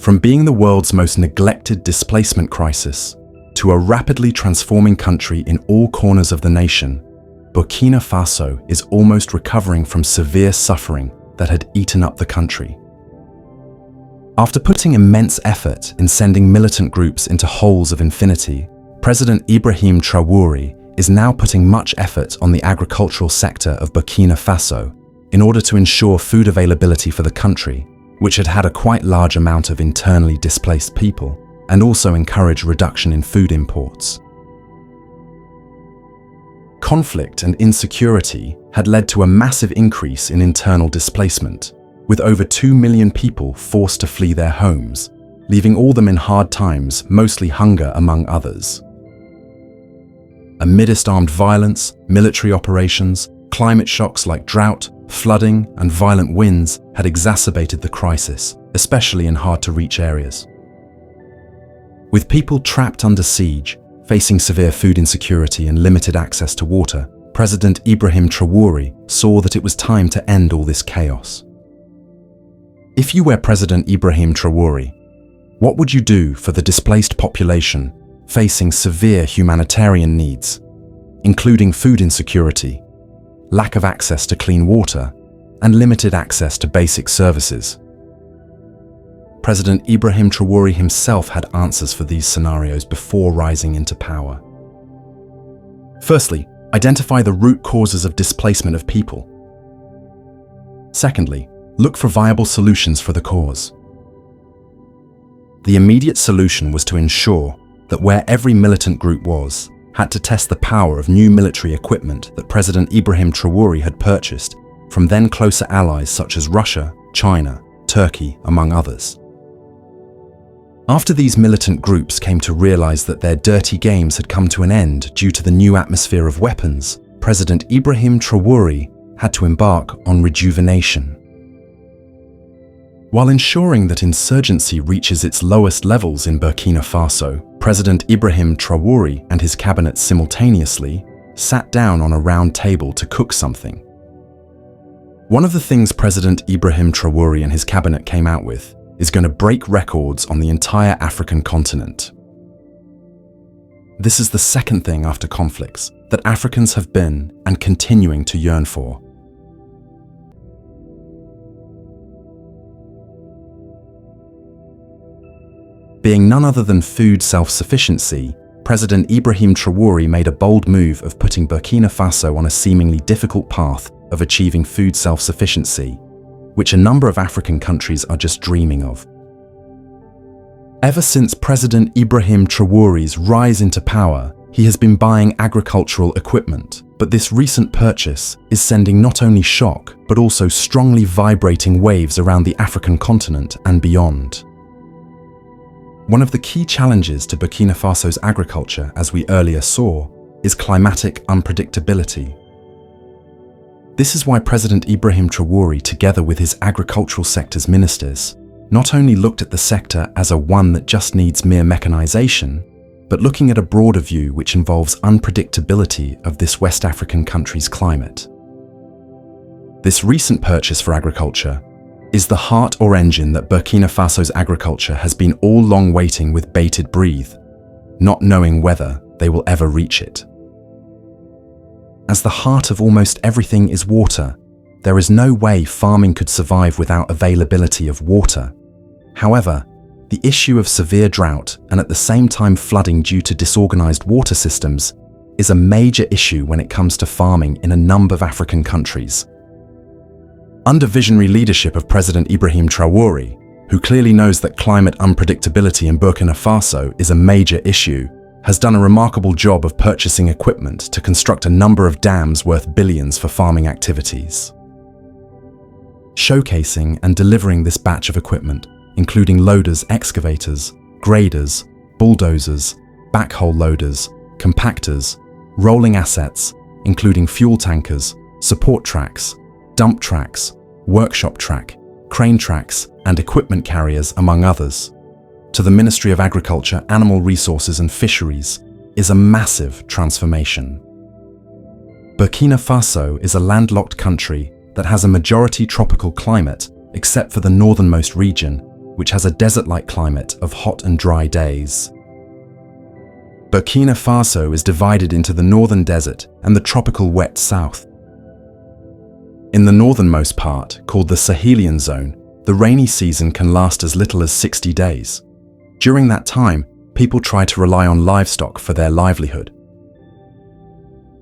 From being the world's most neglected displacement crisis to a rapidly transforming country in all corners of the nation, Burkina Faso is almost recovering from severe suffering that had eaten up the country. After putting immense effort in sending militant groups into holes of infinity, President Ibrahim Traore is now putting much effort on the agricultural sector of Burkina Faso in order to ensure food availability for the country, which had had a quite large amount of internally displaced people, and also encourage reduction in food imports. Conflict and insecurity had led to a massive increase in internal displacement, with over 2 million people forced to flee their homes, leaving all them in hard times, mostly hunger among others. Amidst armed violence, military operations, climate shocks like drought, flooding, and violent winds had exacerbated the crisis, especially in hard-to-reach areas. With people trapped under siege, facing severe food insecurity and limited access to water, President Ibrahim Traore saw that it was time to end all this chaos. If you were President Ibrahim Traore, what would you do for the displaced population facing severe humanitarian needs, including food insecurity, lack of access to clean water, and limited access to basic services? President Ibrahim Traore himself had answers for these scenarios before rising into power. Firstly, identify the root causes of displacement of people. Secondly, look for viable solutions for the cause. The immediate solution was to ensure that where every militant group was, had to test the power of new military equipment that President Ibrahim Traore had purchased from then closer allies such as Russia, China, Turkey, among others. After these militant groups came to realize that their dirty games had come to an end due to the new atmosphere of weapons, President Ibrahim Traore had to embark on rejuvenation. While ensuring that insurgency reaches its lowest levels in Burkina Faso, President Ibrahim Traore and his cabinet simultaneously sat down on a round table to cook something. One of the things President Ibrahim Traore and his cabinet came out with is going to break records on the entire African continent. This is the second thing after conflicts that Africans have been and continuing to yearn for. Being none other than food self-sufficiency, President Ibrahim Traore made a bold move of putting Burkina Faso on a seemingly difficult path of achieving food self-sufficiency, which a number of African countries are just dreaming of. Ever since President Ibrahim Traore's rise into power, he has been buying agricultural equipment, but this recent purchase is sending not only shock, but also strongly vibrating waves around the African continent and beyond. One of the key challenges to Burkina Faso's agriculture, as we earlier saw, is climatic unpredictability. This is why President Ibrahim Traore, together with his agricultural sector's ministers, not only looked at the sector as a one that just needs mere mechanization, but looking at a broader view which involves unpredictability of this West African country's climate. This recent purchase for agriculture is the heart or engine that Burkina Faso's agriculture has been all long waiting with bated breath, not knowing whether they will ever reach it. As the heart of almost everything is water, there is no way farming could survive without availability of water. However, the issue of severe drought and at the same time flooding due to disorganized water systems is a major issue when it comes to farming in a number of African countries. Under visionary leadership of President Ibrahim Traore, who clearly knows that climate unpredictability in Burkina Faso is a major issue, has done a remarkable job of purchasing equipment to construct a number of dams worth billions for farming activities. Showcasing and delivering this batch of equipment, including loaders, excavators, graders, bulldozers, backhoe loaders, compactors, rolling assets, including fuel tankers, support tracks, dump tracks, workshop track, crane tracks, and equipment carriers, among others, to the Ministry of Agriculture, Animal Resources and Fisheries is a massive transformation. Burkina Faso is a landlocked country that has a majority tropical climate except for the northernmost region, which has a desert-like climate of hot and dry days. Burkina Faso is divided into the northern desert and the tropical wet south. In the northernmost part, called the Sahelian zone, the rainy season can last as little as 60 days. During that time, people try to rely on livestock for their livelihood.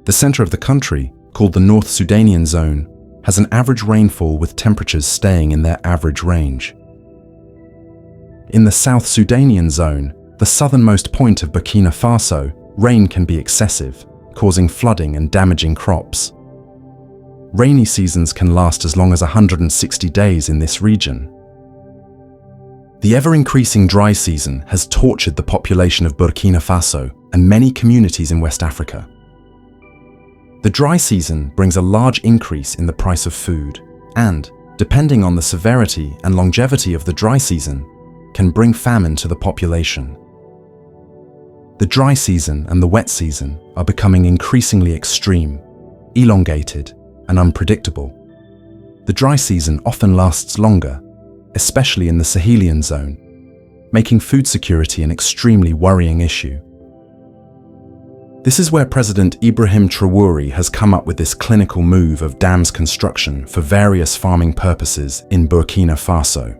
The center of the country, called the North Sudanian zone, has an average rainfall with temperatures staying in their average range. In the South Sudanian zone, the southernmost point of Burkina Faso, rain can be excessive, causing flooding and damaging crops. Rainy seasons can last as long as 160 days in this region. The ever-increasing dry season has tortured the population of Burkina Faso and many communities in West Africa. The dry season brings a large increase in the price of food and, depending on the severity and longevity of the dry season, can bring famine to the population. The dry season and the wet season are becoming increasingly extreme, elongated, and unpredictable. The dry season often lasts longer, especially in the Sahelian zone, making food security an extremely worrying issue. This is where President Ibrahim Traore has come up with this clinical move of dams construction for various farming purposes in Burkina Faso.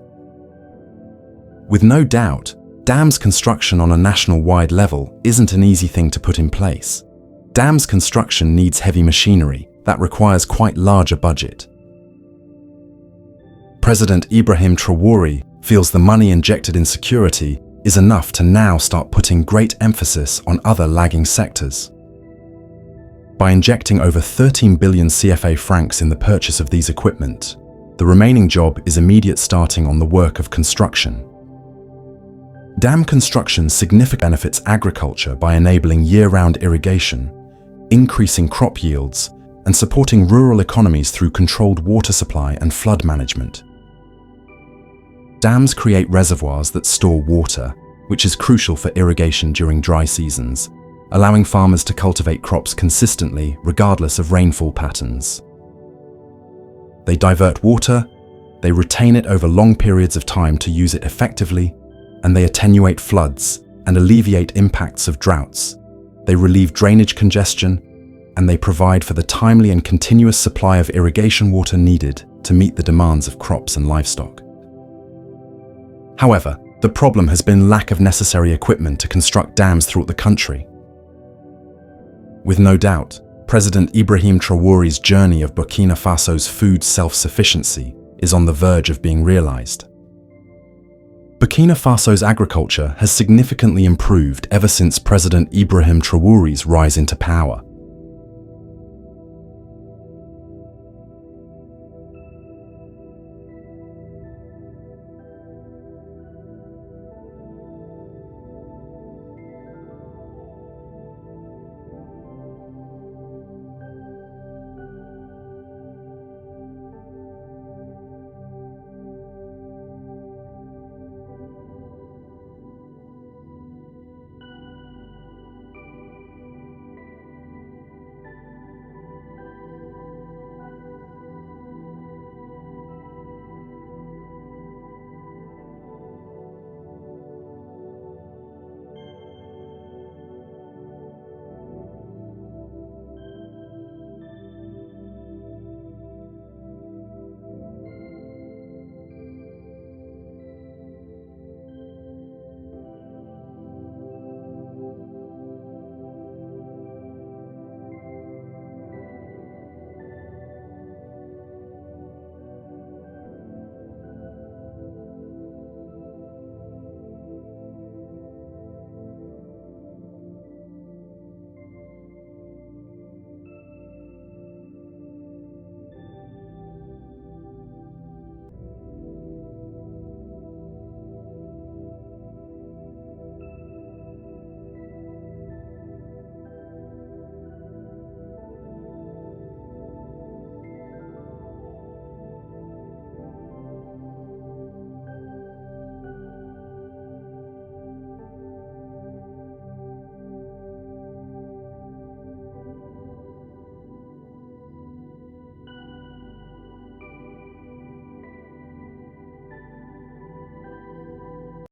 With no doubt, dams construction on a national-wide level isn't an easy thing to put in place. Dams construction needs heavy machinery that requires quite large a budget. President Ibrahim Traore feels the money injected in security is enough to now start putting great emphasis on other lagging sectors. By injecting over 13 billion CFA francs in the purchase of these equipment, the remaining job is immediate starting on the work of construction. Dam construction significantly benefits agriculture by enabling year-round irrigation, increasing crop yields, and supporting rural economies through controlled water supply and flood management. Dams create reservoirs that store water, which is crucial for irrigation during dry seasons, allowing farmers to cultivate crops consistently regardless of rainfall patterns. They divert water, they retain it over long periods of time to use it effectively, and they attenuate floods and alleviate impacts of droughts. They relieve drainage congestion, and they provide for the timely and continuous supply of irrigation water needed to meet the demands of crops and livestock. However, the problem has been lack of necessary equipment to construct dams throughout the country. With no doubt, President Ibrahim Traore's journey of Burkina Faso's food self-sufficiency is on the verge of being realized. Burkina Faso's agriculture has significantly improved ever since President Ibrahim Traore's rise into power.